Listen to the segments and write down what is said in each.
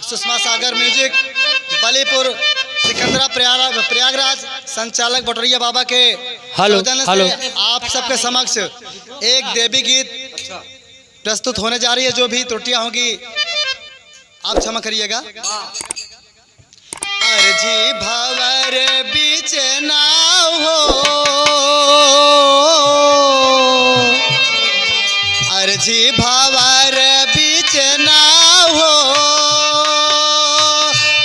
सुषमा सागर music Balipur Sikandra Prayagraj संचालक बटोरिया बाबा के आयोजन से आप सबके समक्ष एक देवी गीत प्रस्तुत होने जा रही है। जो भी त्रुटियां होंगी आप क्षमा करिएगा। अर्जी भंवर बीच नाव हो, अर्जी भंवर बीच नाव हो,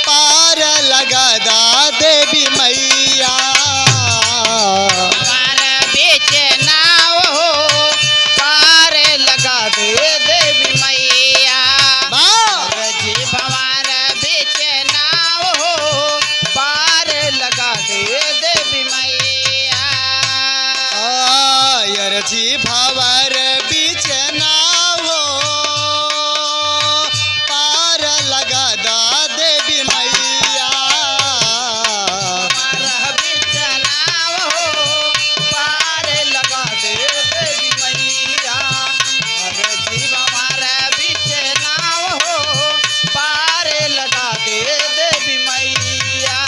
पार लगा दा देवी मैया। भंवर बीच नाव हो, पार लगा दे देवी मैया। अर्जी भंवर बीच नाव हो, पार लगा दे देवी मैया। अर्जी भंवर बीच नाव हो, पार लगा दा देवी मैया। भंवर बीच नाव हो, पार लगा दे देवी मैया। अर्जी भंवर बीच नाव हो, पार लगा दे देवी मैया।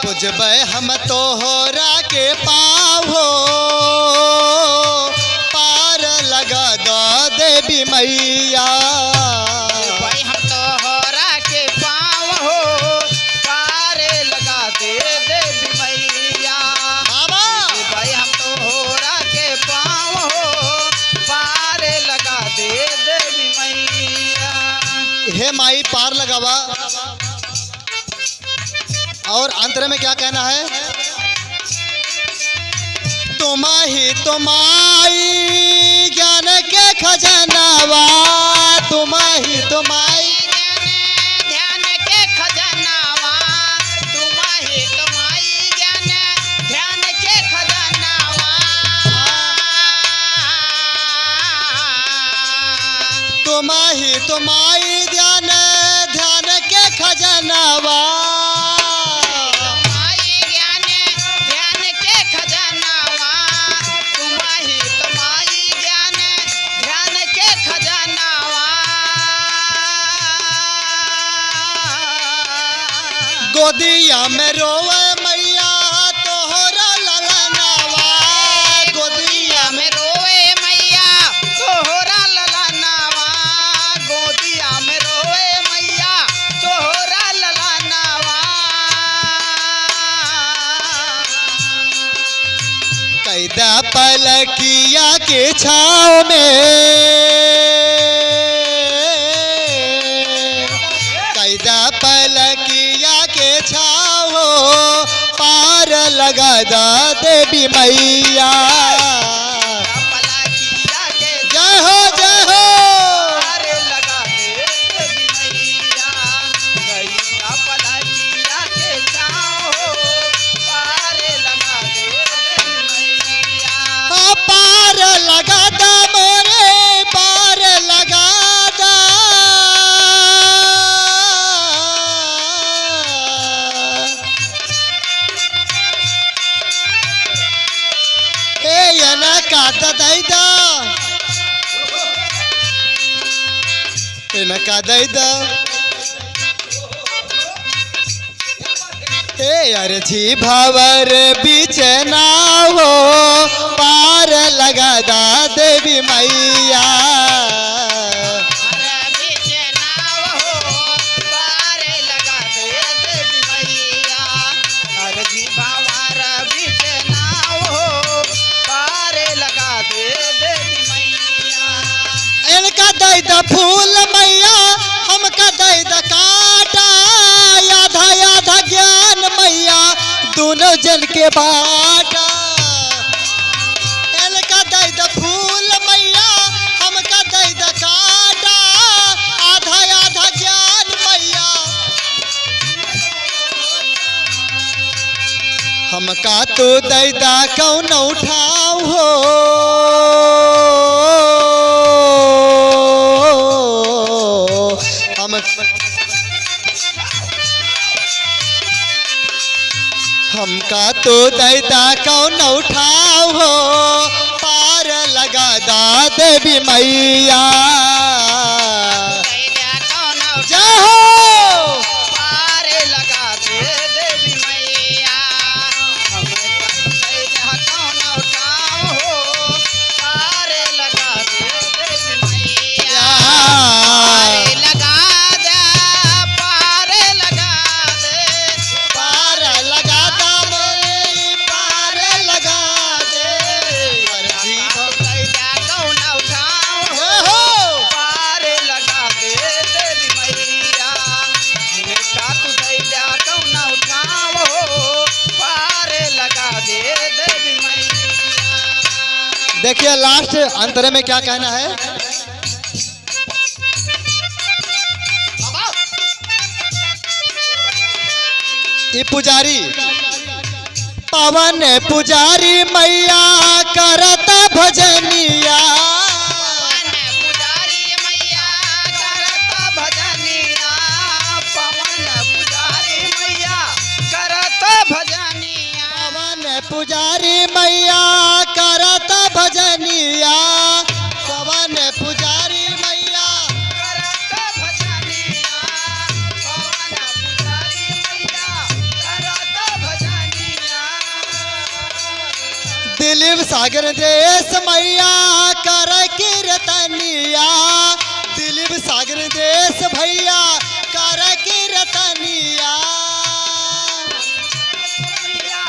पुजब हम तोहरा के पाव हो, पार लगा दो देवी मैया। भाई हम तोहरा के पाँव हो, पार लगा दे देवी मैया। भाई हम तोहरा के पाँव हो, पार लगा दे देवी मैया। हे माई पार लगावा। और अंतर में क्या कहना है? तुम्हारी ज्ञान के खजानावा, तुम्हारी ध्यान के खजानावा, तुम्हारी ज्ञान ध्यान के खजानावा। तुम्हारी ध्यान के खजानावा। गोदिया में रोवे मैया तोहरा ललनावा, गोदिया में रोवे मैया तोहरा ललनावा। गोदिया में रोवे मैया तोहरा ललनावा। कैदा पलकिया के छाव में, कैदा पलकिया के छाओ, पार लगा दा देवी मैया। पलाकिया के जय हो जय हो। पार लगा दे देवी मैया। गैया पलाकिया के छाओ, पार लगा दे देवी मैया। पार लगा दा मोरे, पार लगा दा। काता दैदा इनका दैदा। अर्जी भंवर बीच नाव हो, पार लगा दा देवी मैया। बीच नाव हो, पार लगा दे देवी मैया। अर्जी भंवर बीच नाव हो, पार लगा दे देवी मैया। इनका दैदा फूल मैया, हमका दैदा काटा। आधा आधा ज्ञान मैया दोनों जन के बाटा। इनका दैदा फूल मैया, हमका दैदा काटा। आधा आधा ज्ञान मैया हमका तो दैदा कौन उठाओ हो। हमका तो दैदा कौन उठाओ हो, पार लगा दा देवी मैया। दैदा कौन देखिए लास्ट अंतरे में क्या कहना है। ये पुजारी पवन पुजारी मैया करत भजनिया, पुजारी मैया करत भजनिया, पवन पुजारी मैया करत भजनिया, पवन पुजारी मैया करत भजनिया, पवन पुजारी मैया करत भजनिया, पवन पुजारी मैया करत भजनिया, दिलीप सागर देश मैया कर कीर्तनिया, दिलीप सागर देश भैया कर कीर्तनिया, मैया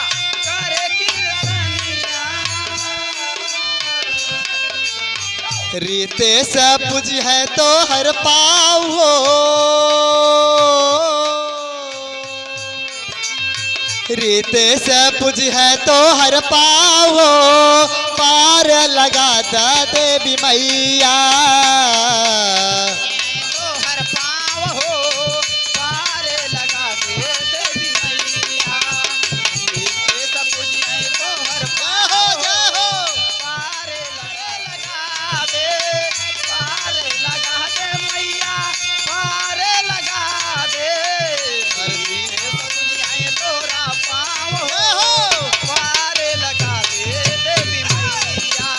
करे कीर्तनिया, रितेश पूज है तो हर पाओ, रितेश पूज है तो हर पाओ, पार लगा दा देवी मैया, तो हर पाँव हो पार लगा दे देवी मैया, ये सब कुछ है तो हर पाँव हो पार लगा दे, पार लगा दे मैया, पार लगा दे, ये सब कुछ है तोरा पाँव हो पार लगा दे देवी मैया,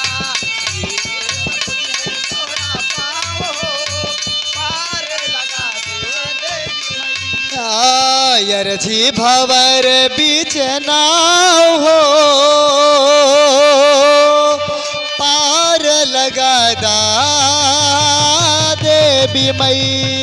ये सब कुछ है तोरा पाँव हो पार लगा दे देवी मैया। यरझी भवर बीच नाव हो, पार लगा दा देवी मैया।